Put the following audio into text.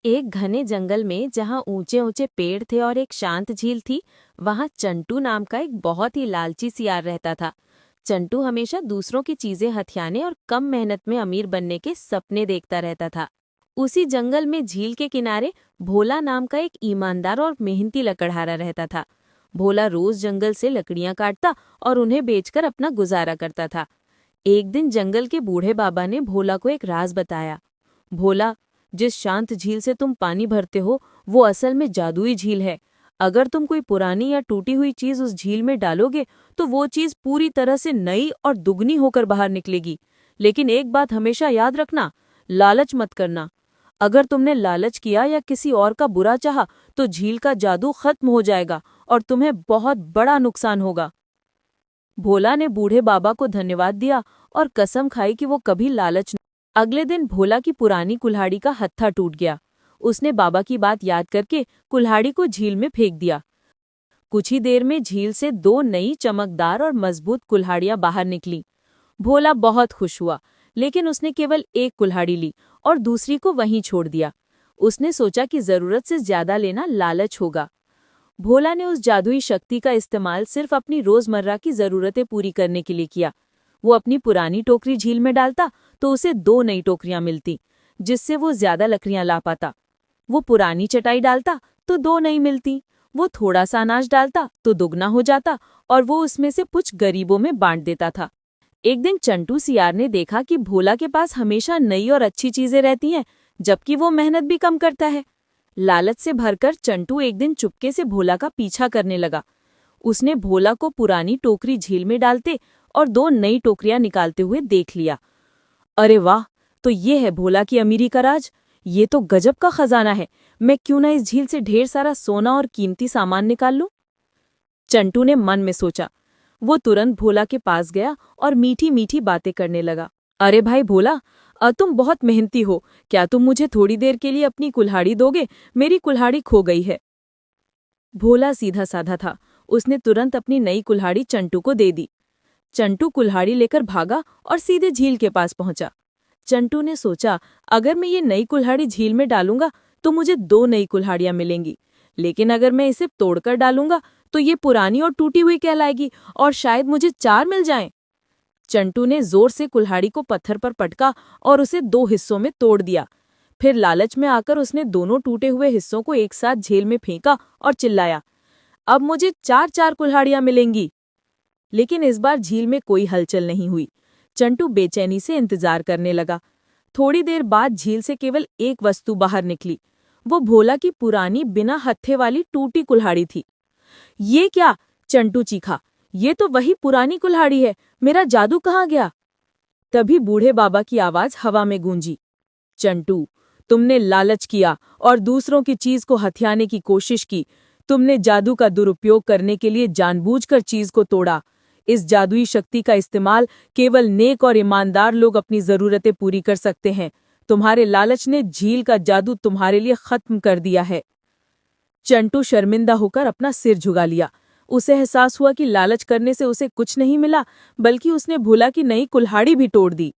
एक घने जंगल में जहाँ ऊंचे ऊंचे पेड़ थे और एक शांत झील थी, वहाँ चंटू नाम का एक बहुत ही लालची सियार रहता था। चंटू हमेशा दूसरों की चीजें हथियाने और कम मेहनत में अमीर बनने के सपने देखता रहता था। उसी जंगल में झील के किनारे भोला नाम का एक ईमानदार और मेहनती लकड़हारा रहता था। भोला रोज जंगल से लकड़ियां काटता और उन्हें बेचकर अपना गुजारा करता था। एक दिन जंगल के बूढ़े बाबा ने भोला को एक राज बताया। भोला, जिस शांत झील से तुम पानी भरते हो वो असल में जादुई झील है। अगर तुम कोई पुरानी या टूटी हुई चीज उस झील में डालोगे तो वो चीज पूरी तरह से नई और दुगनी होकर बाहर निकलेगी। लेकिन एक बात हमेशा याद रखना, लालच मत करना। अगर तुमने लालच किया या किसी और का बुरा चाहा तो झील का जादू खत्म हो जाएगा और तुम्हें बहुत बड़ा नुकसान होगा। भोला ने बूढ़े बाबा को धन्यवाद दिया और कसम खाई कि वो कभी लालच। अगले दिन भोला की पुरानी कुल्हाड़ी का हत्था टूट गया। उसने बाबा की बात याद करके कुल्हाड़ी को झील में फेंक दिया। कुछ ही देर में झील से दो नई चमकदार और मजबूत कुल्हाड़ियां बाहर निकली। भोला बहुत खुश हुआ, लेकिन उसने केवल एक कुल्हाड़ी ली और दूसरी को वहीं छोड़ दिया। उसने सोचा कि जरूरत से ज्यादा लेना लालच होगा। भोला ने उस जादुई शक्ति का इस्तेमाल सिर्फ अपनी रोजमर्रा की जरूरतें पूरी करने के लिए किया। वो अपनी पुरानी टोकरी झील में डालता तो उसे दो नई टोकरियां मिलती, जिससे वो ज्यादा लकड़ियां ला पाता। वो पुरानी चटाई डालता तो दो नई मिलती। वो थोड़ा सा अनाज डालता तो दुगना हो जाता और वो उसमें से कुछ गरीबों में बांट देता था। एक दिन चंटू सियार ने देखा कि भोला के पास हमेशा नई और अच्छी चीजें रहती हैं, जबकि वो मेहनत भी कम करता है। लालच से भरकर चंटू एक दिन चुपके से भोला का पीछा करने लगा। उसने भोला को पुरानी टोकरी झील में डालते और दो नई टोकरियां निकालते हुए देख लिया। अरे वाह, तो ये है भोला की अमीरी का राज। ये तो गजब का खजाना है। मैं क्यों ना इस झील से ढेर सारा सोना और कीमती सामान निकाल लूं? चंटू ने मन में सोचा। वो तुरंत भोला के पास गया और मीठी मीठी बातें करने लगा। अरे भाई भोला, तुम बहुत मेहनती हो। क्या तुम मुझे थोड़ी देर के लिए अपनी कुल्हाड़ी दोगे? मेरी कुल्हाड़ी खो गई है। भोला सीधा साधा था। उसने तुरंत अपनी नई कुल्हाड़ी चंटू को दे दी। चंटू कुल्हाड़ी लेकर भागा और सीधे झील के पास पहुंचा। चंटू ने सोचा, अगर मैं ये नई कुल्हाड़ी झील में डालूंगा तो मुझे दो नई कुल्हाड़ियां मिलेंगी, लेकिन अगर मैं इसे तोड़कर डालूंगा तो ये पुरानी और टूटी हुई कहलाएगी और शायद मुझे चार मिल जाएं। चंटू ने जोर से कुल्हाड़ी को पत्थर पर पटका और उसे दो हिस्सों में तोड़ दिया। फिर लालच में आकर उसने दोनों टूटे हुए हिस्सों को एक साथ झील में फेंका और चिल्लाया, अब मुझे चार चार कुल्हाड़ियां मिलेंगी। लेकिन इस बार झील में कोई हलचल नहीं हुई। चंटू बेचैनी से इंतजार करने लगा। थोड़ी देर बाद झील से केवल एक वस्तु बाहर निकली। वो भोला की पुरानी बिना हत्थे वाली टूटी कुल्हाड़ी थी। ये क्या? चंटू चीखा। ये तो वही पुरानी कुल्हाड़ी है। मेरा जादू कहाँ गया? तभी बूढ़े बाबा की आवाज हवा में गूंजी। चंटू, तुमने लालच किया और दूसरों की चीज को हथियाने की कोशिश की। तुमने जादू का दुरुपयोग करने के लिए जानबूझकर चीज को तोड़ा। इस जादुई शक्ति का इस्तेमाल केवल नेक और ईमानदार लोग अपनी जरूरतें पूरी कर सकते हैं। तुम्हारे लालच ने झील का जादू तुम्हारे लिए खत्म कर दिया है। चंटू शर्मिंदा होकर अपना सिर झुका लिया। उसे एहसास हुआ कि लालच करने से उसे कुछ नहीं मिला, बल्कि उसने भोला की नई कुल्हाड़ी भी तोड़ दी।